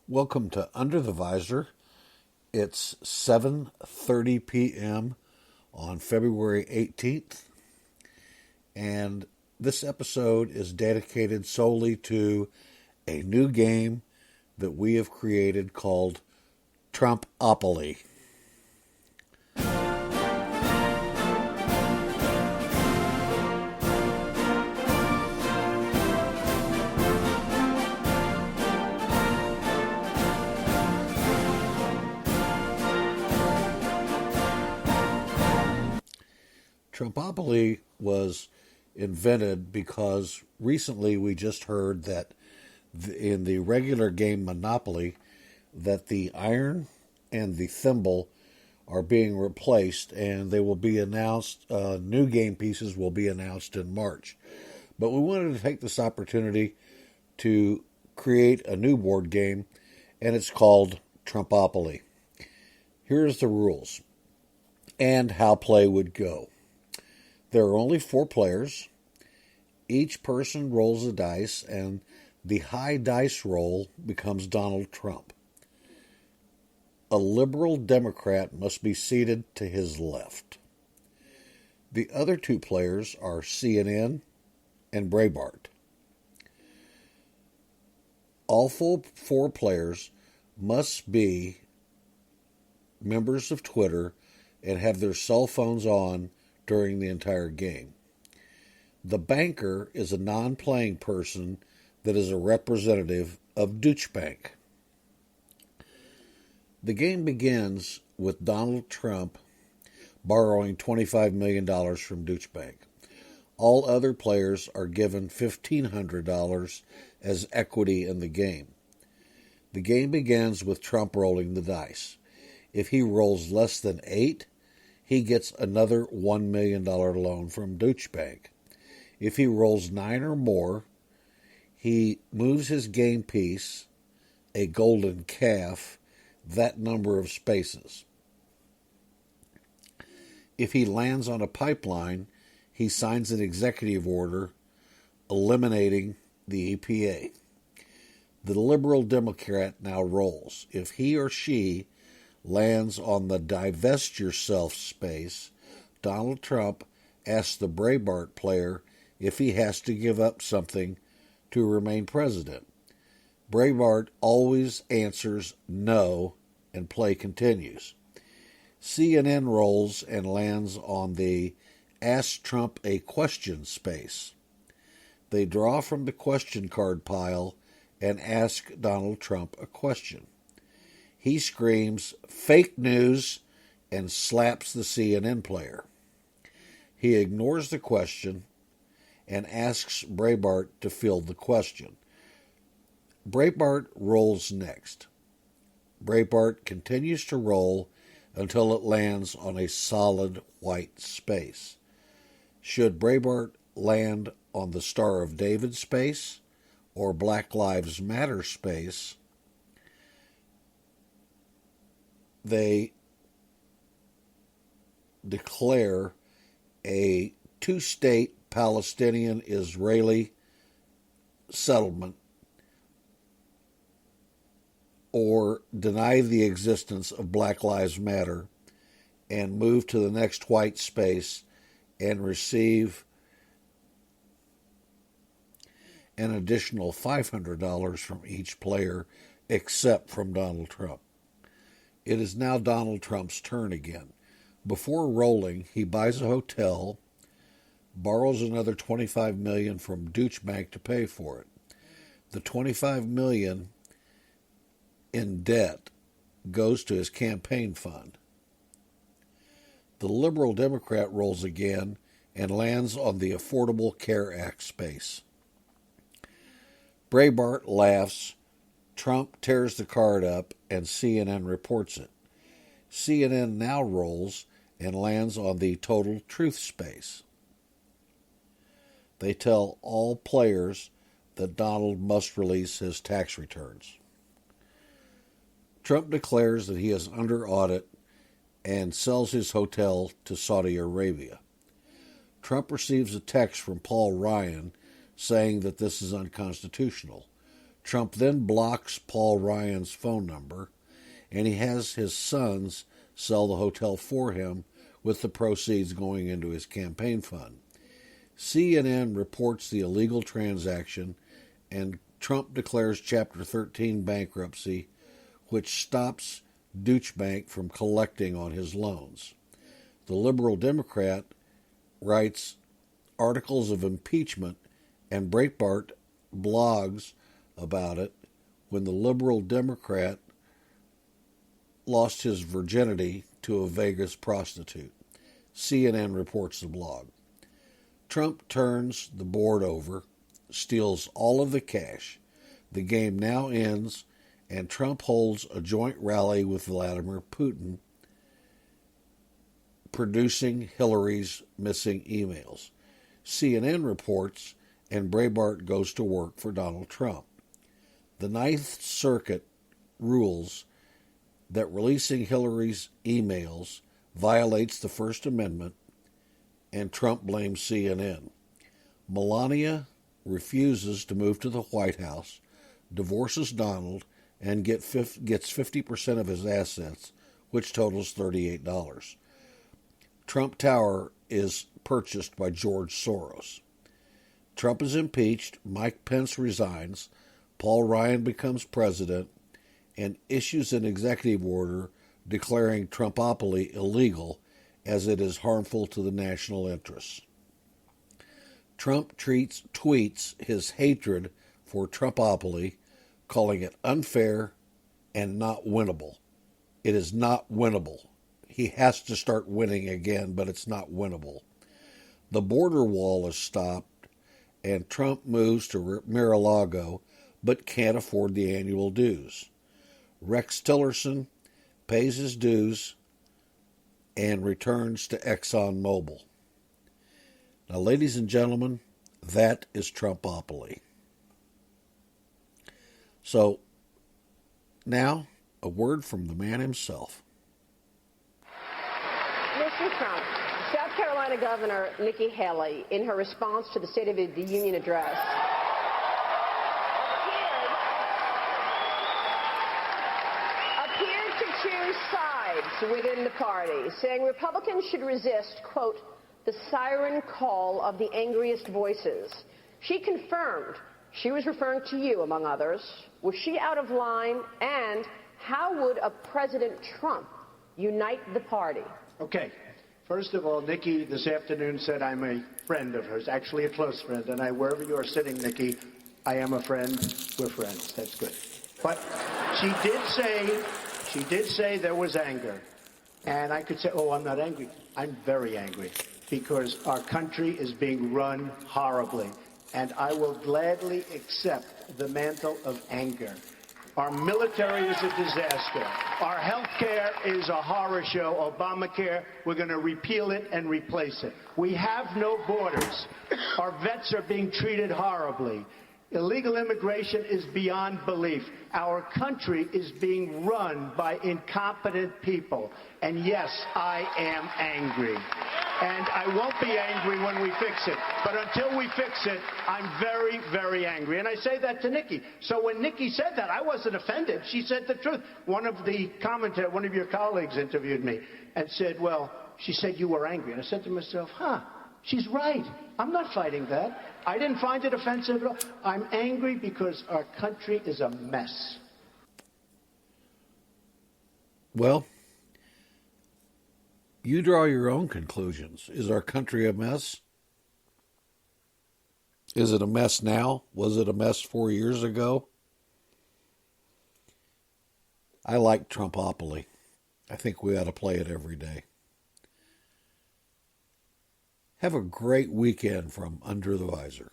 Welcome to Under the Visor. It's 7:30 p.m. on February 18th, and this episode is dedicated solely to a new game that we have created called TRUMPOPOLY. TRUMPOPOLY was invented because recently we just heard that in the regular game Monopoly that the iron and the thimble are being replaced, and they will be announced, new game pieces will be announced in March. But we wanted to take this opportunity to create a new board game, and it's called TRUMPOPOLY. Here's the rules and how play would go. There are only 4 players. Each person rolls a dice, and the high dice roll becomes Donald Trump. A liberal Democrat must be seated to his left. The other 2 players are CNN and Breitbart. All 4 players must be members of Twitter and have their cell phones on during the entire game. The banker is a non-playing person that is a representative of Deutsche Bank. The game begins with Donald Trump borrowing $25 million from Deutsche Bank. All other players are given $1,500 as equity in the game. The game begins with Trump rolling the dice. If he rolls less than 8, he gets another $1 million loan from Deutsche Bank. If he rolls 9 or more, he moves his game piece, a golden calf, that number of spaces. If he lands on a pipeline, he signs an executive order eliminating the EPA. The liberal Democrat now rolls. If he or she lands on the divest yourself space, Donald Trump asks the Breitbart player if he has to give up something to remain president. Breitbart always answers no, and play continues. CNN rolls and lands on the Ask Trump a Question space. They draw from the question card pile and ask Donald Trump a question. He screams, "Fake news," and slaps the CNN player. He ignores the question and asks Breitbart to field the question. Breitbart rolls next. Breitbart continues to roll until it lands on a solid white space. Should Breitbart land on the Star of David space or Black Lives Matter space, they declare a 2-state Palestinian-Israeli settlement or deny the existence of Black Lives Matter and move to the next white space and receive an additional $500 from each player except from Donald Trump. It is now Donald Trump's turn again. Before rolling, he buys a hotel, borrows another $25 million from Deutsche Bank to pay for it. The $25 million in debt goes to his campaign fund. The liberal Democrat rolls again and lands on the Affordable Care Act space. Breitbart laughs. Trump tears the card up, and CNN reports it. CNN now rolls and lands on the Total Truth space. They tell all players that Donald must release his tax returns. Trump declares that he is under audit and sells his hotel to Saudi Arabia. Trump receives a text from Paul Ryan saying that this is unconstitutional. Trump then blocks Paul Ryan's phone number, and he has his sons sell the hotel for him, with the proceeds going into his campaign fund. CNN reports the illegal transaction, and Trump declares Chapter 13 bankruptcy, which stops Deutsche Bank from collecting on his loans. The liberal Democrat writes articles of impeachment, and Breitbart blogs about it when the liberal Democrat lost his virginity to a Vegas prostitute. CNN reports the blog. Trump turns the board over, steals all of the cash. The game now ends, and Trump holds a joint rally with Vladimir Putin, producing Hillary's missing emails. CNN reports, and Breitbart goes to work for Donald Trump. The Ninth Circuit rules that releasing Hillary's emails violates the First Amendment, and Trump blames CNN. Melania refuses to move to the White House, divorces Donald, and gets 50% of his assets, which totals $38. Trump Tower is purchased by George Soros. Trump is impeached, Mike Pence resigns, Paul Ryan becomes president, and issues an executive order declaring Trumpopoly illegal as it is harmful to the national interests. Trump tweets his hatred for Trumpopoly, calling it unfair and not winnable. It is not winnable. He has to start winning again, but it's not winnable. The border wall is stopped, and Trump moves to Mar-a-Lago, but can't afford the annual dues. Rex Tillerson pays his dues and returns to ExxonMobil. Now, ladies and gentlemen, that is Trumpopoly. So, now, a word from the man himself. Mr. Trump, South Carolina Governor Nikki Haley, in her response to the State of the Union address, appeared to choose sides within the party, saying Republicans should resist, quote, the siren call of the angriest voices. She confirmed she was referring to you, among others. Was she out of line? And how would a President Trump unite the party? Okay. First of all, Nikki this afternoon said I'm a friend of hers, actually a close friend, and wherever you are sitting, Nikki, I am a friend. We're friends. That's good. But she did say there was anger. And I could say, oh, I'm not angry. I'm very angry because our country is being run horribly. And I will gladly accept the mantle of anger. Our military is a disaster. Our health care is a horror show. Obamacare, we're going to repeal it and replace it. We have no borders. Our vets are being treated horribly. Illegal immigration is beyond belief. Our country is being run by incompetent people. And yes, I am angry. And I won't be angry when we fix it. But until we fix it, I'm very, very angry. And I say that to Nikki. So when Nikki said that, I wasn't offended. She said the truth. One of your colleagues interviewed me and said, well, she said you were angry. And I said to myself, she's right. I'm not fighting that. I didn't find it offensive at all. I'm angry because our country is a mess. Well, you draw your own conclusions. Is our country a mess? Is it a mess now? Was it a mess 4 years ago? I like Trumpopoly. I think we ought to play it every day. Have a great weekend from Under the Visor.